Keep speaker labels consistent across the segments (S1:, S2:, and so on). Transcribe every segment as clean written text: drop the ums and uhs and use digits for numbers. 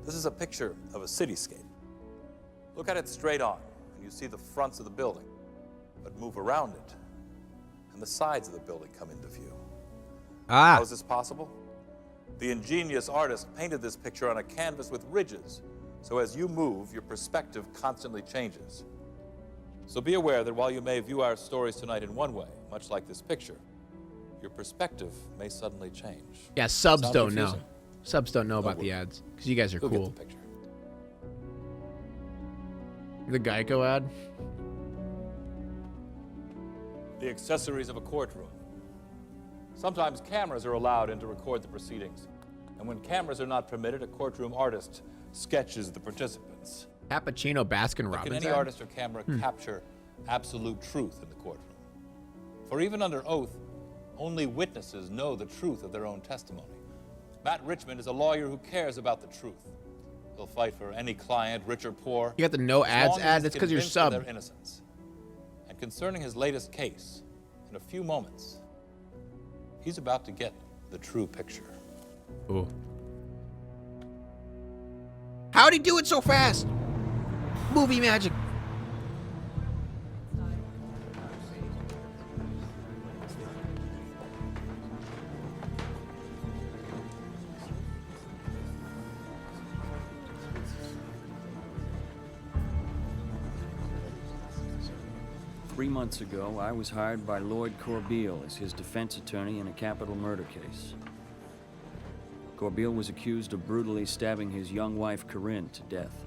S1: This is a picture of a cityscape. Look at it straight on, and you see the fronts of the building. But move around it, and the sides of the building come into view. How is this possible? The ingenious artist painted this picture on a canvas with ridges, so as you move, your perspective constantly changes. So be aware that while you may view our stories tonight in one way, much like this picture, your perspective may suddenly change.
S2: Yeah, subs
S1: Sound
S2: don't know.
S1: confusing?
S2: Subs don't know about the ads, because you guys are
S1: You'll
S2: cool.
S1: get the picture.
S2: The Geico ad?
S1: The accessories of a courtroom. Sometimes cameras are allowed in to record the proceedings. And when cameras are not permitted, a courtroom artist sketches the participants.
S2: Cappuccino Baskin
S1: But
S2: Robbins
S1: can any
S2: ad?
S1: artist or camera capture absolute truth in the courtroom? For even under oath, only witnesses know the truth of their own testimony. Matt Richmond is a lawyer who cares about the truth. He'll fight for any client, rich or poor.
S2: You got the no
S1: as
S2: ads
S1: long as
S2: ad?
S1: he's
S2: That's because you're
S1: convinced of
S2: sub.
S1: their innocence. And concerning his latest case, in a few moments, he's about to get the true picture.
S2: Ooh. How'd he do it so fast? Movie magic.
S3: Three months ago, I was hired by Lloyd Corbeil as his defense attorney in a capital murder case. Corbeil was accused of brutally stabbing his young wife, Corinne, to death.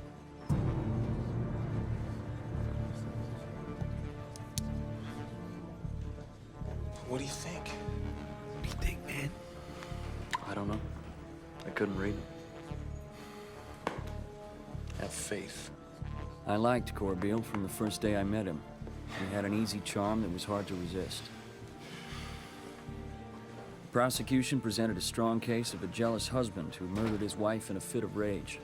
S4: What do you think?
S2: What do you think, man?
S3: I don't know. I couldn't read.
S4: Have faith.
S3: I liked Corbeil from the first day I met him. He had an easy charm that was hard to resist. The prosecution presented a strong case of a jealous husband who murdered his wife in a fit of rage.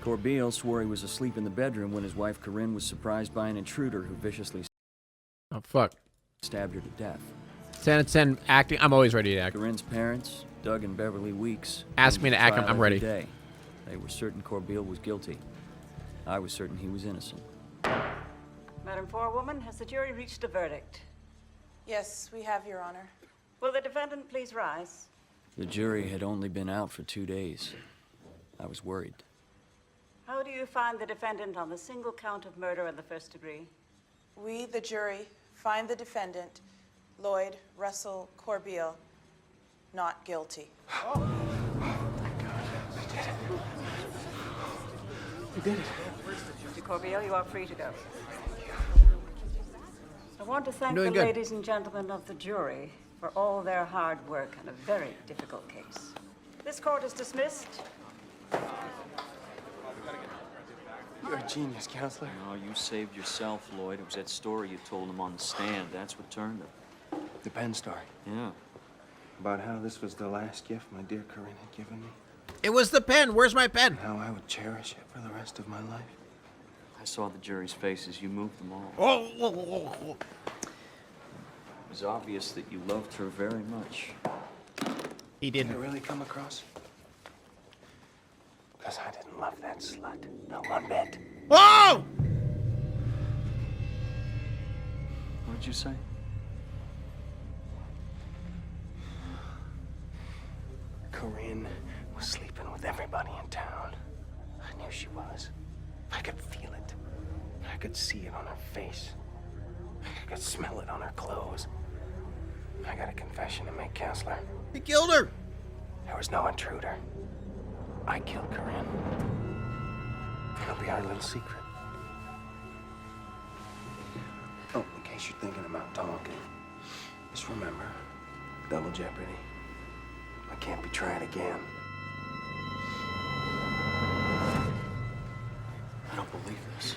S3: Corbeil swore he was asleep in the bedroom when his wife Corinne was surprised by an intruder who viciously
S2: Oh, fuck.
S3: stabbed her to death.
S2: 10 out of 10 acting. I'm always ready to act.
S3: Corinne's parents, Doug and Beverly Weeks,
S2: Ask me to act,
S3: trial
S2: I'm ready.
S3: every day. They were certain Corbeil was guilty. I was certain he was innocent.
S5: Madam Forewoman, has the jury reached a verdict?
S6: Yes, we have, Your Honor.
S5: Will the defendant please rise?
S3: The jury had only been out for 2 days. I was worried.
S5: How do you find the defendant on the single count of murder in the first degree?
S6: We, the jury, find the defendant, Lloyd Russell Corbeil, not guilty.
S4: We did it.
S5: Mr. Corbeil, you are free to go. I want to thank the
S2: Doing good.
S5: ladies and gentlemen of the jury for all their hard work on a very difficult case. This court is dismissed.
S4: You're a genius, counselor.
S3: No, you saved yourself, Lloyd. It was that story you told him on the stand. That's what turned him.
S4: The pen story.
S3: Yeah.
S4: About how this was the last gift my dear Corinne had given me.
S2: It was the pen. Where's my pen?
S4: And how I would cherish it for the rest of my life.
S3: I saw the jury's faces. You moved them all.
S2: Oh.
S3: It was obvious that you loved her very much.
S2: He
S4: Did it
S2: didn't.
S4: really come across? Because I didn't love that slut. Not one bit.
S2: Oh!
S3: What did you say?
S4: Corinne was sleeping with everybody in town. I knew she was. I could feel it. I could see it on her face. I could smell it on her clothes. I got a confession to make, counselor.
S2: He killed her.
S4: There was no intruder. I killed Corinne. It'll be our little secret. Oh, in case you're thinking about talking, just remember, double jeopardy. I can't be tried again.
S3: I don't believe this.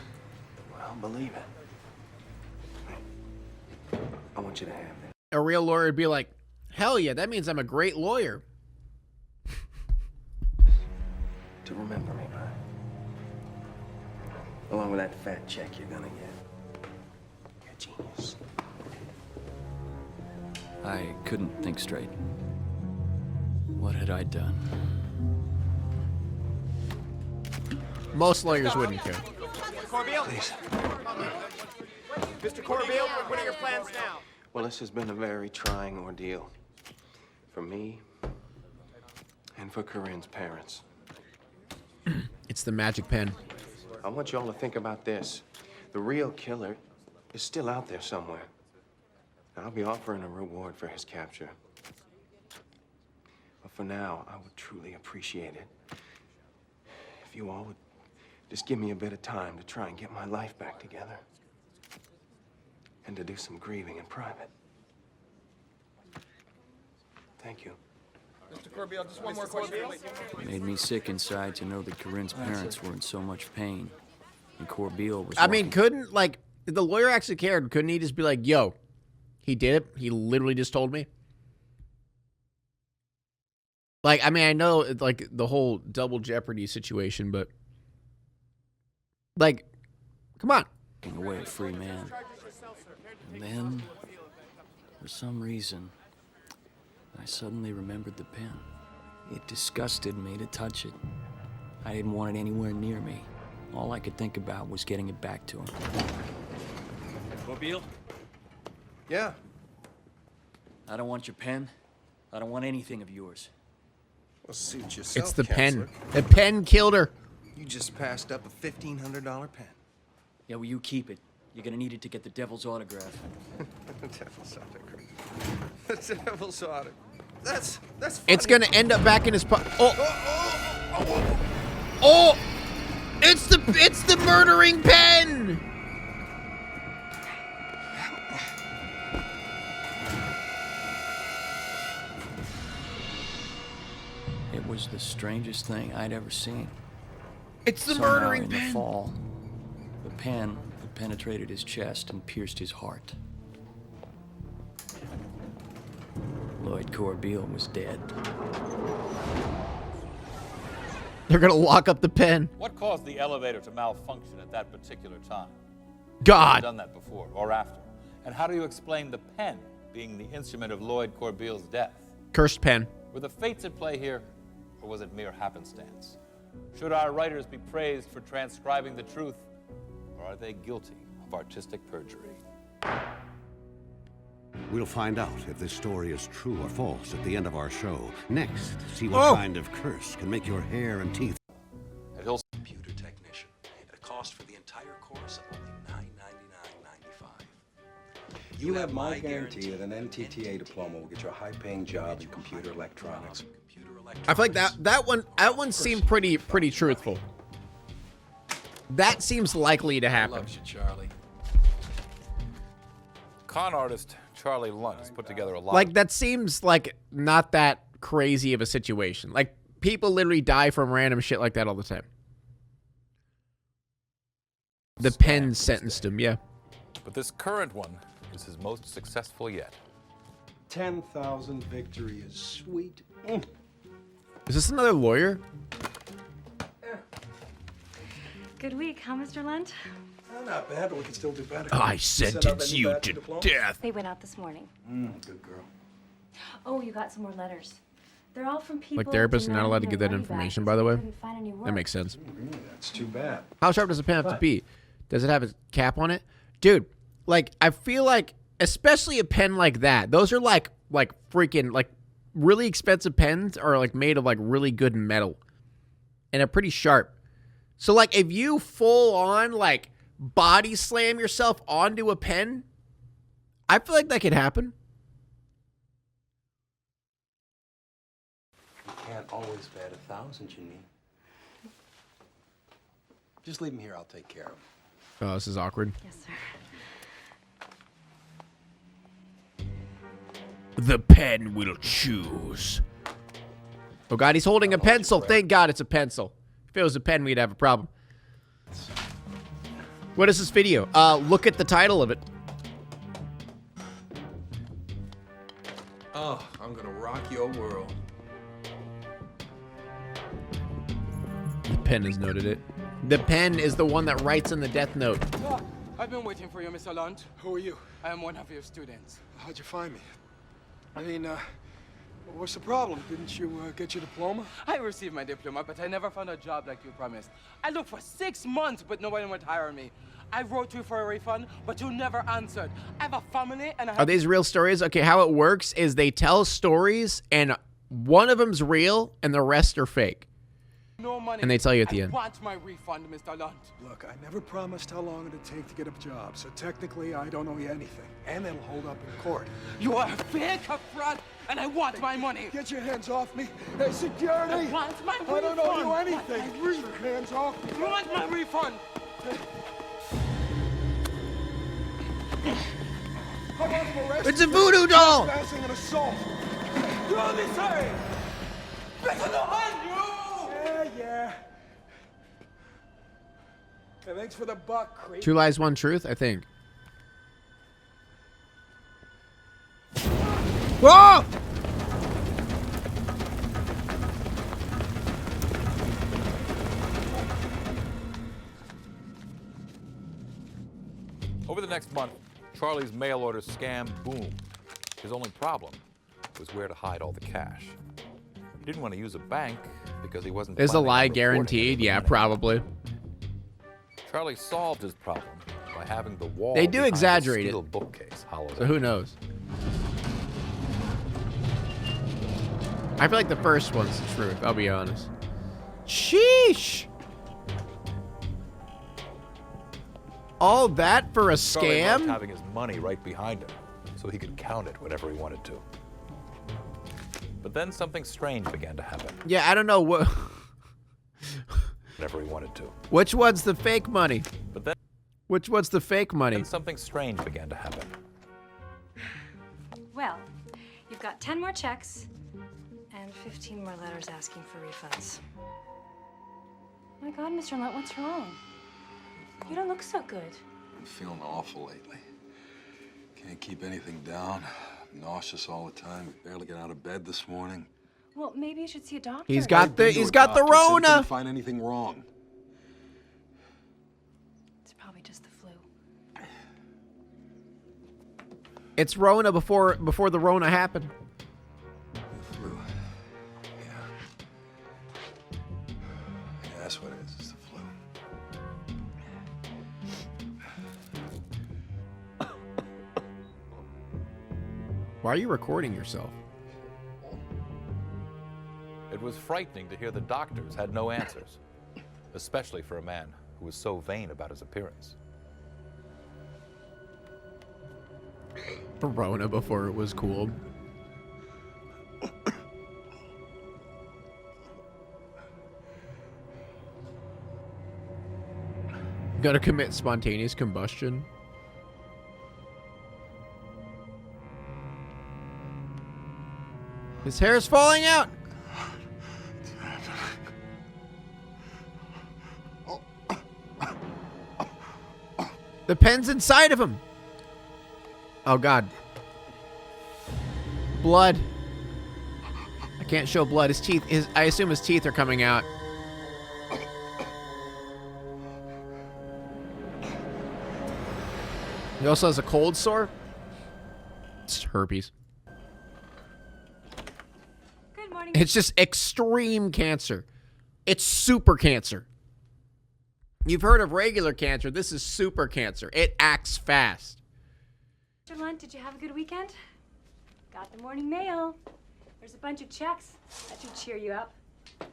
S4: Well, believe it. I want you to have this.
S2: A real lawyer would be like, hell yeah, that means I'm a great lawyer.
S4: To remember me by. Along with that fat check you're gonna get. You're a genius.
S3: I couldn't think straight. What had I done?
S2: Most lawyers wouldn't care.
S4: Corbeil, please.
S7: Mr. Corbeil, what are your plans now?
S4: Well, this has been a very trying ordeal. For me, and for Corinne's parents.
S2: It's the magic pen.
S4: I want y'all to think about this. The real killer is still out there somewhere. I'll be offering a reward for his capture. But for now, I would truly appreciate it if you all would just give me a bit of time to try and get my life back together. And to do some grieving in private. Thank you.
S7: Mr. Corbeil, just one more question.
S3: It made me sick inside to know that Corinne's parents were in so much pain. And Corbeil was
S2: I mean,
S3: walking-
S2: couldn't, like, if the lawyer actually cared, couldn't he just be like, yo, he did it? He literally just told me? Like, I mean, I know, like, the whole double jeopardy situation, but, like, come on.
S3: walking away a free man. And then, for some reason, I suddenly remembered the pen. It disgusted me to touch it. I didn't want it anywhere near me. All I could think about was getting it back to him. Corbeil?
S4: Yeah.
S3: I don't want your pen. I don't want anything of yours.
S8: Well, suit yourself,
S2: It's the
S8: counselor.
S2: pen. The pen killed her.
S8: You just passed up a $1,500 pen.
S3: Yeah, well, you keep it. You're gonna need it to get the devil's autograph.
S8: Devil's autograph. The devil's autograph. That's funny.
S2: It's gonna end up back in his pocket. Oh! It's the murdering pen!
S3: It was the strangest thing I'd ever seen.
S2: It's the
S3: Somehow,
S2: murdering
S3: in the
S2: pen.
S3: fall, the pen had penetrated his chest and pierced his heart. Lloyd Corbeil was dead.
S2: They're gonna lock up the pen.
S1: What caused the elevator to malfunction at that particular time? Have you
S2: God.
S1: done that before or after? And how do you explain the pen being the instrument of Lloyd Corbeil's death?
S2: Cursed pen.
S1: Were the fates at play here, or was it mere happenstance? Should our writers be praised for transcribing the truth, or are they guilty of artistic perjury?
S9: We'll find out if this story is true or false at the end of our show. Next, see what kind of curse can make your hair and teeth.
S1: At Hill
S10: Computer technician at a cost for the entire course of only $999.95.
S11: You have my guarantee that an NTTA diploma will get you a high-paying job in computer electronics.
S2: I feel like that one seemed pretty truthful. That seems likely to happen.
S1: loves you, Charlie. Con artist Charlie Lunt has put together a lot.
S2: Like, that seems like not that crazy of a situation. Like, people literally die from random shit like that all the time. The pen sentenced him, yeah.
S1: But this current one is his most successful yet.
S11: 10,000 victory is sweet.
S2: Is this another lawyer?
S12: Good week, huh, Mr. Lunt?
S11: Not bad, but we can still do better.
S2: I sentence you to death.
S12: They went out this morning.
S11: Good girl.
S12: Oh, you got some more letters. They're all from people.
S2: Like, therapists are not allowed to
S12: denying
S2: give
S12: their
S2: that
S12: money back
S2: information,
S12: because
S2: by the
S12: they
S2: way.
S12: couldn't find any
S2: That
S12: work.
S2: makes sense.
S11: That's too bad.
S2: How sharp does a pen have to be? Does it have a cap on it? Dude, like, I feel like, especially a pen like that, those are like freaking, like, really expensive pens are, like, made of, like, really good metal. And are pretty sharp. So, like, if you full on, like, body slam yourself onto a pen, I feel like that could happen.
S11: You can't always bat 1,000, you mean. Just leave him here, I'll take care of him.
S2: Oh, this is awkward.
S12: Yes, sir.
S2: The pen will choose. Oh, God, he's holding a pencil. Thank God it's a pencil. If it was a pen, we'd have a problem. What is this video? Look at the title of it.
S8: Oh, I'm gonna rock your world.
S2: The pen has noted it. The pen is the one that writes in the death note.
S7: Oh, I've been waiting for you, Mr. Lunt.
S11: Who are you?
S7: I am one of your students.
S11: How'd you find me? I mean,
S7: What's the problem? Didn't you get your diploma?
S13: I received my diploma, but I never found a job like you promised. I looked for 6 months, but nobody would hire me. I wrote you for a refund, but you never answered. I have a family and I have...
S2: Are these real stories? Okay, how it works is they tell stories, and one of them's real, and the rest are fake.
S13: No money.
S2: And they tell you at the end.
S13: I want my refund, Mr. Lunt.
S7: Look, I never promised how long it'd take to get a job, so technically I don't owe you anything. And it'll hold up in court.
S13: You are a fake, a fraud, and I want my money.
S7: Get your hands off me. Hey, security!
S13: I want my refund.
S7: I don't owe you anything. Get your hands off me.
S13: I want my refund.
S2: It's a voodoo doll!
S7: Trespassing and assault.
S13: You owe me sorry. Mr. Lunt, you!
S7: Yeah. Hey, thanks for the buck, creep.
S2: 2 Lies, 1 Truth, I think. Whoa!
S1: Over the next month, Charlie's mail order scam boomed. His only problem was where to hide all the cash. He didn't want to use a bank because he wasn't...
S2: Is a
S1: planning
S2: lie
S1: on reporting
S2: guaranteed?
S1: any
S2: Yeah,
S1: money.
S2: probably.
S1: Charlie solved his problem by having the wall
S2: They do
S1: behind the
S2: exaggerate it.
S1: steel bookcase hollowed
S2: So
S1: out.
S2: who knows? I feel like the first one's the truth, I'll be honest. Sheesh! All that for a
S1: Charlie loved
S2: scam?
S1: having his money right behind him, so he could count it whenever he wanted to. But then something strange began to happen.
S2: Yeah, I don't know what.
S1: Whenever he wanted to.
S2: Which one's the fake money?
S1: But then
S2: Which one's the fake money?
S1: something strange began to happen.
S12: Well, you've got 10 more checks and 15 more letters asking for refunds. My God, Mr. Lunt, what's wrong? You don't look so good.
S11: I'm feeling awful lately. Can't keep anything down. Nauseous all the time. Barely get out of bed this morning.
S12: Well, maybe you should see a doctor.
S2: He's got the
S11: Doctor said he
S2: Rona.
S11: couldn't find anything wrong.
S12: It's probably just the flu.
S2: It's Rona before the Rona happened.
S11: The flu. Yeah. Yeah, that's what it is. It's the flu.
S2: Why are you recording yourself?
S1: It was frightening to hear the doctors had no answers, especially for a man who was so vain about his appearance.
S2: Rona before it was cool. Gotta commit spontaneous combustion. His hair is falling out. The pen's inside of him. Oh God. Blood. I can't show blood. His teeth. I assume his teeth are coming out. He also has a cold sore. It's herpes.
S12: Good morning.
S2: It's just extreme cancer. It's super cancer. You've heard of regular cancer. This is super cancer. It acts fast.
S12: Mr. Lunt, did you have a good weekend? Got the morning mail. There's a bunch of checks. That should cheer you up. Are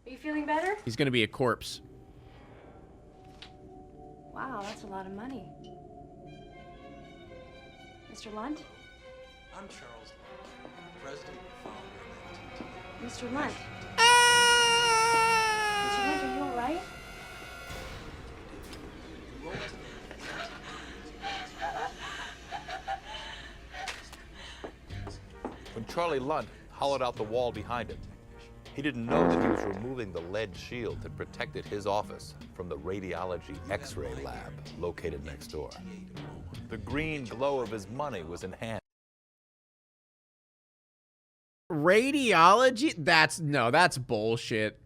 S12: you feeling better?
S2: He's going to be a corpse.
S12: Wow, that's a lot of money. Mr. Lunt?
S10: I'm Charles Lunt, president and founder of NTT.
S12: Mr. Lunt? Mr. Lunt, are you all right?
S1: When Charlie Lunt hollowed out the wall behind him, he didn't know that he was removing the lead shield that protected his office from the radiology X-ray lab located next door. The green glow of his money was enhanced.
S2: Radiology? That's bullshit.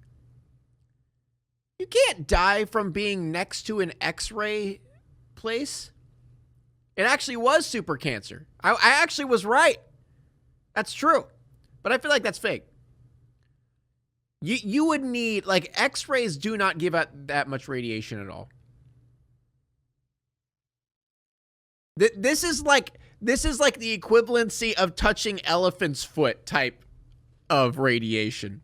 S2: You can't die from being next to an X-ray place. It actually was super cancer. I actually was right. That's true. But I feel like that's fake. You would need, like, X-rays do not give out that much radiation at all. This is like the equivalency of touching elephant's foot type of radiation.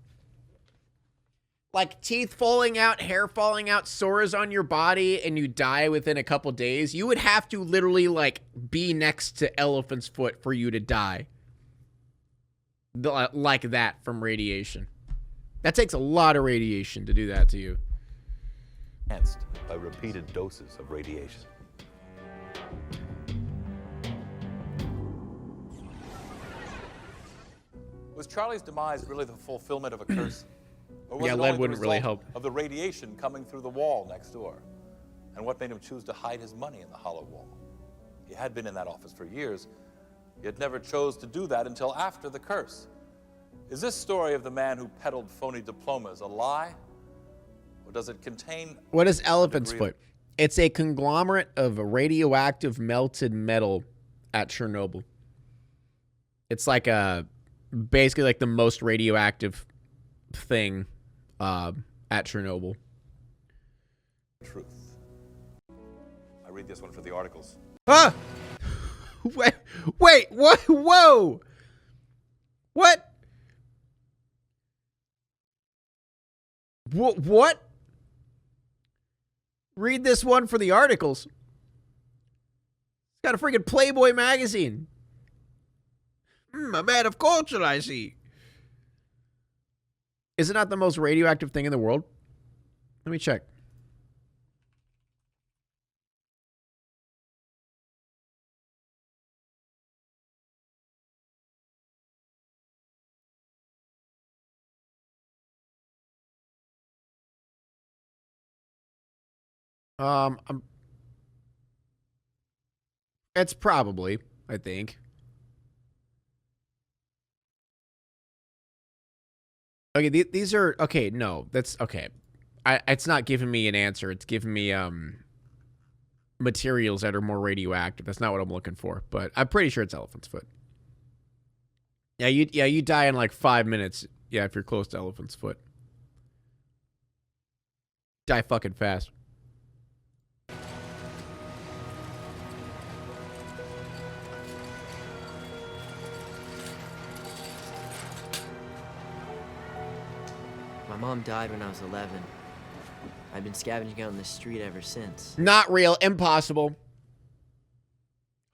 S2: Like teeth falling out, hair falling out, sores on your body, and you die within a couple days. You would have to literally, like, be next to elephant's foot for you to die. Like that from radiation. That takes a lot of radiation to do that to you.
S1: Enhanced by repeated doses of radiation. Was Charlie's demise really the fulfillment of a curse? Or was
S2: Yeah,
S1: it
S2: lead
S1: only the
S2: wouldn't really
S1: result
S2: help.
S1: of the radiation coming through the wall next door? And what made him choose to hide his money in the hollow wall? He had been in that office for years, yet never chose to do that until after the curse. Is this story of the man who peddled phony diplomas a lie? Or does it contain...
S2: What is elephant's foot? It's a conglomerate of radioactive melted metal at Chernobyl. It's like basically like the most radioactive thing at Chernobyl.
S1: Truth. I read this one for the articles.
S2: Ah! Wait, what? Whoa! What? What? Read this one for the articles. It's got a freaking Playboy magazine. A man of culture, I see. Is it not the most radioactive thing in the world? Let me check. It's probably, I think. Okay, these are okay. No, that's okay. It's not giving me an answer. It's giving me materials that are more radioactive. That's not what I'm looking for. But I'm pretty sure it's elephant's foot. Yeah, you die in like 5 minutes. Yeah, if you're close to elephant's foot, die fucking fast.
S14: My mom died when I was 11. I've been scavenging out in the street ever since.
S2: Not real. Impossible.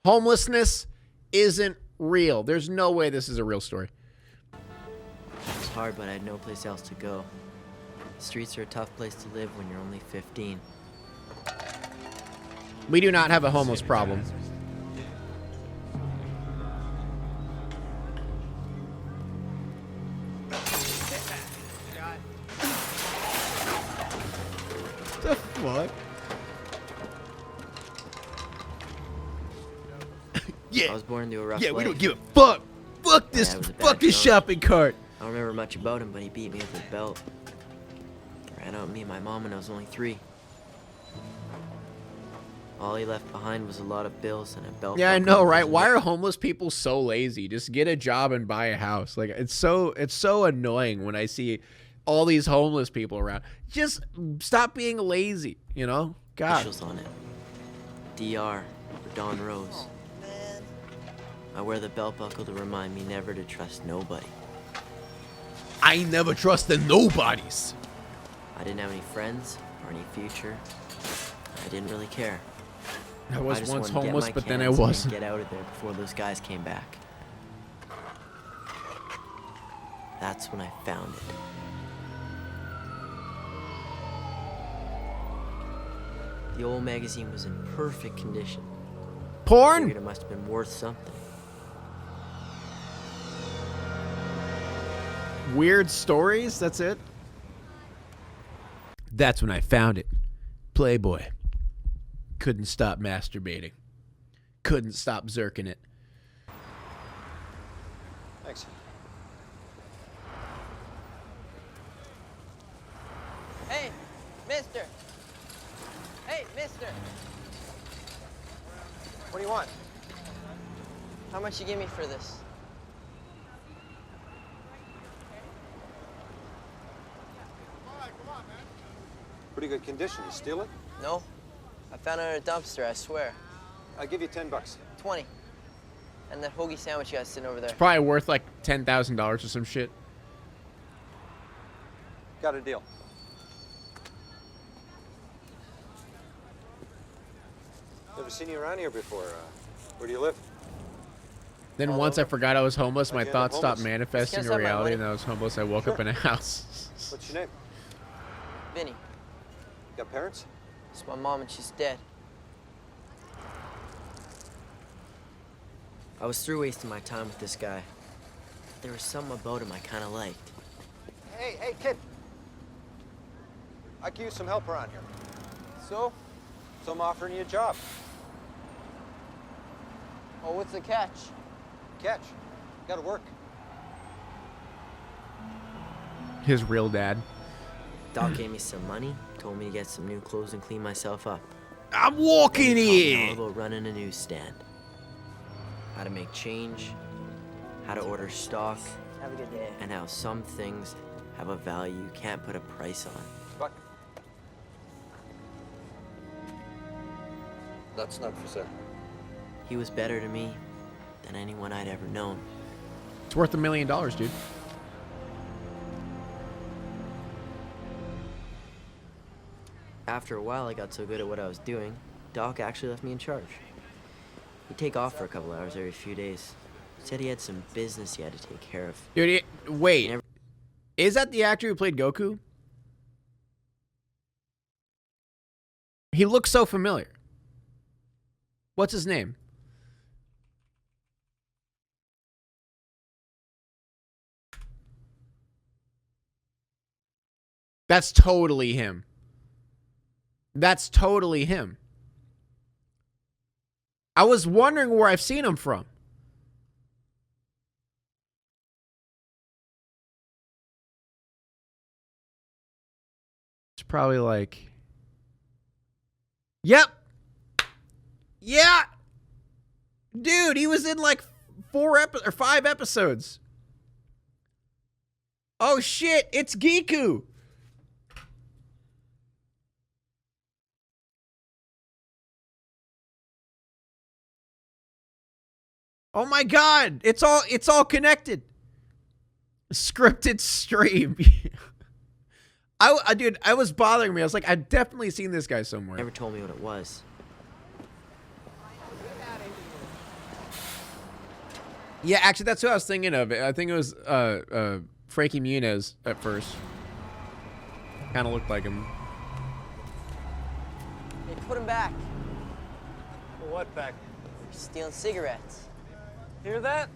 S2: Homelessness isn't real. There's no way this is a real story.
S14: It was hard, but I had no place else to go. The streets are a tough place to live when you're only 15.
S2: We do not have a homeless problem. The fuck? Yeah.
S14: I was born into a rough
S2: Yeah,
S14: life.
S2: we don't give a fuck. Fuck this.
S14: Dad was a
S2: Fuck
S14: bad
S2: this
S14: drunk.
S2: shopping cart.
S14: I don't remember much about him, but he beat me with his belt. Ran out me and my mom when I was only 3. All he left behind was a lot of bills and a belt.
S2: Yeah, I
S14: buckle.
S2: know, right? Why are homeless people so lazy? Just get a job and buy a house. Like it's so annoying when I see all these homeless people around. Just stop being lazy, you know? God.
S14: Initials on it. DR for Don Rose. I wear the belt buckle to remind me never to trust nobody.
S2: I never trusted nobodies.
S14: I didn't have any friends or any future. I didn't really care.
S2: I was
S14: just
S2: once
S14: wanted to get
S2: homeless,
S14: my
S2: but then I
S14: cans and
S2: wasn't.
S14: Get out of there before those guys came back. That's when I found it. The old magazine was in perfect condition.
S2: Porn?
S14: I figured it must have been worth something.
S2: Weird stories? That's it? That's when I found it. Playboy. Couldn't stop masturbating. Couldn't stop zerking it.
S10: Thanks.
S15: Hey, mister. Hey, mister.
S10: What do you want?
S15: How much you give me for this?
S16: Pretty good condition. You steal it?
S15: No. I found it in a dumpster, I swear.
S16: I'll give you $10.
S15: 20. And that hoagie sandwich you got sitting over there.
S2: It's probably worth like $10,000 or some shit.
S16: Got a deal. Never seen you around here before. Where do you live?
S2: Then once I forgot I was homeless, my
S16: Like,
S2: thoughts
S16: homeless.
S2: stopped manifesting in
S15: Just have my
S2: reality,
S15: money.
S2: and I was homeless. I woke up in a house.
S16: What's your name?
S15: Vinny.
S16: Got parents?
S15: It's my mom and she's dead. I was through wasting my time with this guy. There was something about him I kind of liked.
S16: Hey, kid. I could use some help around here.
S15: So?
S16: So I'm offering you a job.
S15: Oh, what's the catch?
S16: Catch. Gotta work.
S2: His real dad.
S15: Doc gave me some money, told me to get some new clothes and clean myself up.
S2: I'm walking
S15: Then he taught me
S2: here.
S15: all about running a newsstand. How to make change, how to order stock, have a good day, and how some things have a value you can't put a price on.
S16: Buck. That's not for sale.
S15: He was better to me than anyone I'd ever known.
S2: It's worth $1 million, dude.
S15: After a while, I got so good at what I was doing, Doc actually left me in charge. He'd take off for a couple hours every few days. Said he had some business he had to take care of.
S2: Dude, wait. Is that the actor who played Goku? He looks so familiar. What's his name? That's totally him. That's totally him. I was wondering where I've seen him from. It's probably like... Yep. Yeah. Dude, he was in like 5 episodes. Oh shit, it's Giku. Oh my god, it's all connected. Scripted stream. Dude, I was bothering me. I was like, I've definitely seen this guy somewhere.
S15: Never told me what it was.
S2: Yeah, actually, that's who I was thinking of. I think it was Frankie Muniz at first. Kind of looked like him.
S15: Hey, put him back.
S17: What back?
S15: You're stealing cigarettes.
S17: Hear that?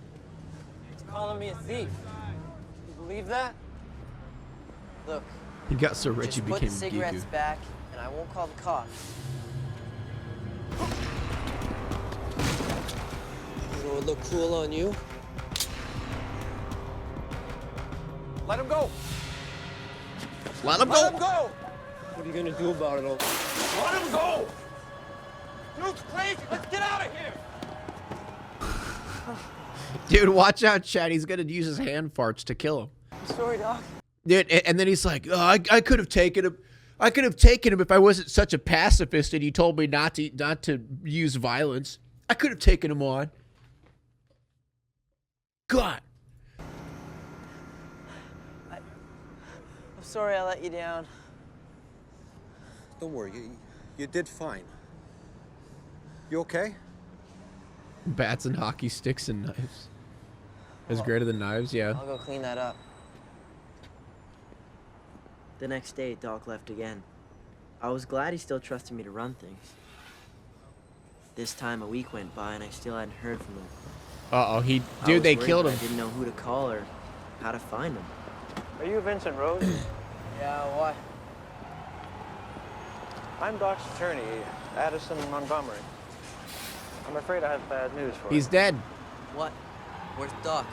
S17: He's calling me a thief. You believe that?
S15: Look.
S2: He got so rich
S15: just
S2: he
S15: put
S2: became
S15: the cigarettes
S2: Giku.
S15: back, and I won't call the cops. You know it would look cool on you?
S17: Let him go.
S2: Let him
S17: Let
S2: go.
S17: him go. What are you gonna do about it, all? Let him go. Dude's crazy. Let's get out of here.
S2: Dude, watch out, Chad. He's gonna use his hand farts to kill him.
S15: I'm sorry, Doc.
S2: Dude, and then he's like, oh, I could have taken him. I could have taken him if I wasn't such a pacifist and you told me not to use violence. I could have taken him on. God.
S15: I'm sorry I let you down.
S16: Don't worry, you did fine. You okay?
S2: Bats and hockey sticks and knives. Is greater than knives, yeah.
S15: I'll go clean that up. The next day, Doc left again. I was glad he still trusted me to run things. This time, a week went by and I still hadn't heard from him.
S2: Uh-oh,
S15: I
S2: dude,
S15: was
S2: they
S15: worried,
S2: killed
S15: but
S2: him.
S15: I didn't know who to call or how to find him.
S17: Are you Vincent Rose?
S15: Yeah, why?
S17: I'm Doc's attorney, Addison Montgomery. I'm afraid I have bad news for you.
S2: He's dead.
S15: What? Where's Doc?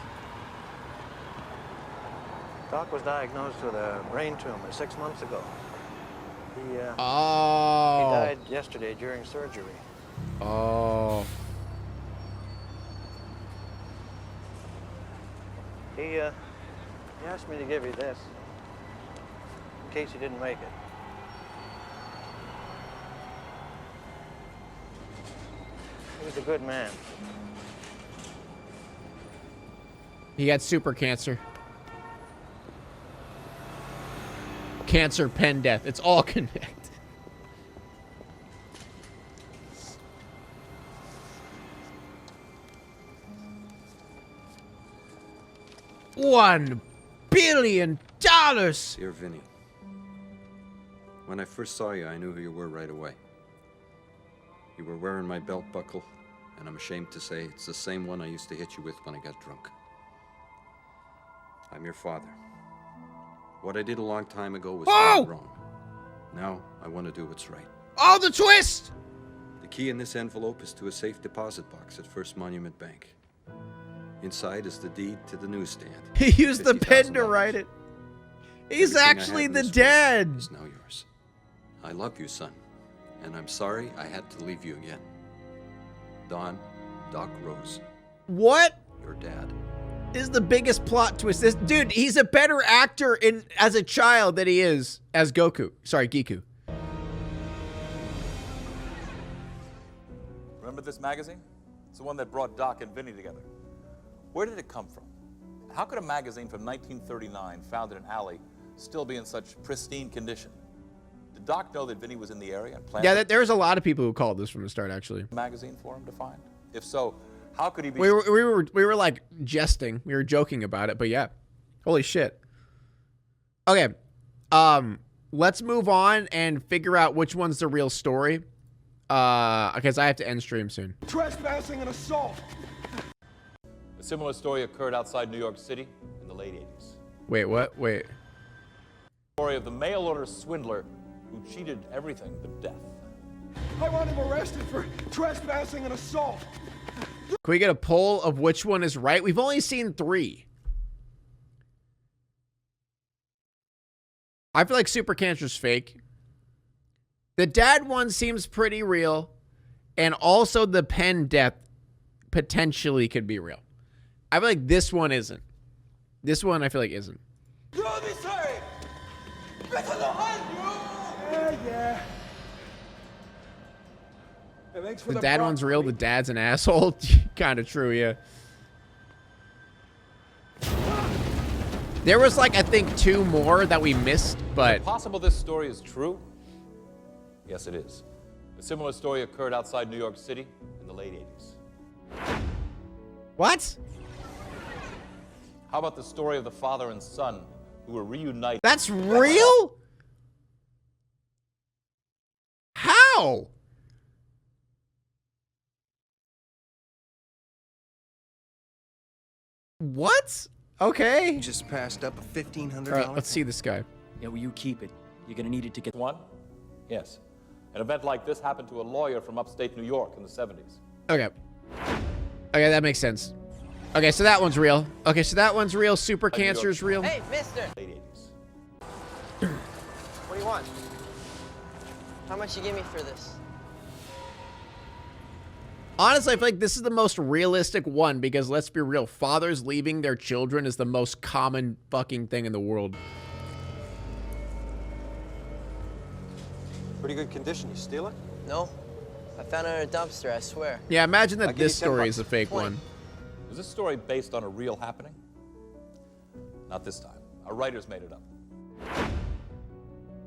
S17: Doc was diagnosed with a brain tumor 6 months ago. He
S2: Oh.
S17: died yesterday during surgery.
S2: Oh.
S17: He asked me to give you this.
S16: case you didn't make it. He was a good man.
S2: He got super cancer. Cancer, pen death. It's all connected. $1 billion.
S18: Dear Vinny, when I first saw you, I knew who you were right away. You were wearing my belt buckle, and I'm ashamed to say it's the same one I used to hit you with when I got drunk. I'm your father. What I did a long time ago was wrong. Now I want to do what's right.
S2: Oh, the twist!
S18: The key in this envelope is to a safe deposit box at First Monument Bank. Inside is the deed to the newsstand.
S2: He used the pen to write it. He's actually the dad.
S18: Is now yours. I love you, son, and I'm sorry I had to leave you again. Doc Rose.
S2: What?
S18: Your dad.
S2: This is the biggest plot twist. This dude, he's a better actor as a child than he is as Goku. Sorry, Giku.
S1: Remember this magazine? It's the one that brought Doc and Vinny together. Where did it come from? How could a magazine from 1939, found in an alley, still be in such pristine condition? Did Doc know that Vinny was in the area and planned?
S2: Yeah, there's a lot of people who called this from the start, actually.
S1: Magazine for him to find? If so, how could he be?
S2: We were like jesting. We were joking about it, but yeah. Holy shit. Okay. Let's move on and figure out which one's the real story. Because I have to end stream soon.
S7: Trespassing and assault.
S1: A similar story occurred outside New York City in the late 80s.
S2: Wait, what? Wait.
S1: Story of the mail order swindler who cheated everything but death.
S7: I want him arrested for trespassing and assault.
S2: Can we get a poll of which one is right? We've only seen 3. I feel like Super Cancer's fake. The dad one seems pretty real. And also the pen death potentially could be real. I feel like this one isn't. This one I feel like isn't.
S17: You'll be sorry. Better behind you.
S7: Yeah. Thanks for
S2: The dad one's real. The dad's an asshole. Kind of true, yeah. There was like, I think 2 more that we missed, but...
S1: Is it possible this story is true? Yes, it is. A similar story occurred outside New York City in the late 80s.
S2: What?
S1: How about the story of the father and son who were reunited?
S2: That's real? How? What? Okay.
S8: Just passed up a $1,500.
S2: All right, let's see this guy.
S3: Yeah, well, you keep it. You're gonna need it to get...
S1: One? Yes. An event like this happened to a lawyer from upstate New York in the 70s.
S2: Okay. Okay, that makes sense. Okay, so that one's real. Okay, so that one's real. Super Cancer's real.
S14: Hey, mister!
S1: Late 80s.
S14: What do you want? How much you give me for this?
S2: Honestly, I feel like this is the most realistic one because let's be real, fathers leaving their children is the most common fucking thing in the world.
S16: Pretty good condition. You steal it?
S14: No. I found it in a dumpster, I swear.
S2: Yeah, imagine that
S16: I'll give you
S2: this
S16: 10
S2: story
S16: bucks.
S2: is a fake
S14: 20.
S2: one.
S1: Is this story based on a real happening? Not this time. Our writers made it up.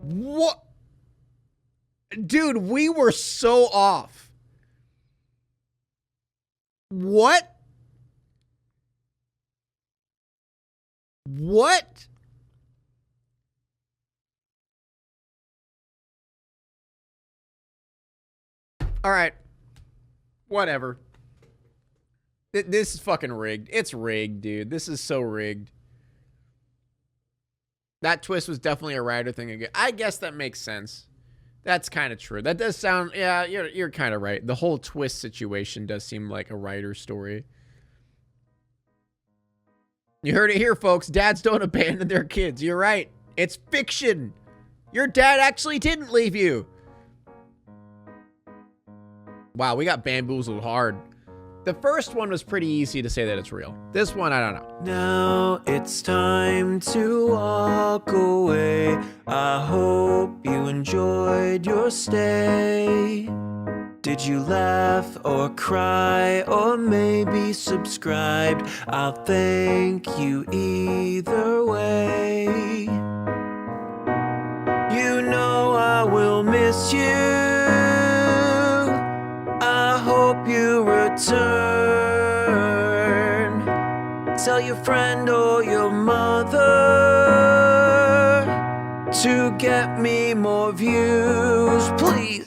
S2: What? Dude, we were so off. What? What? All right. Whatever. This is fucking rigged. It's rigged, dude. This is so rigged. That twist was definitely a writer thing again. I guess that makes sense. That's kind of true. That does sound, yeah, you're kind of right. The whole twist situation does seem like a writer's story. You heard it here, folks. Dads don't abandon their kids. You're right. It's fiction. Your dad actually didn't leave you. Wow, we got bamboozled hard. The first one was pretty easy to say that it's real. This one, I don't know.
S19: Now it's time to walk away. I hope you enjoyed your stay. Did you laugh or cry or maybe subscribed? I'll thank you either way. You know I will miss you. I hope you return. Tell your friend or your mother to get me more views, please.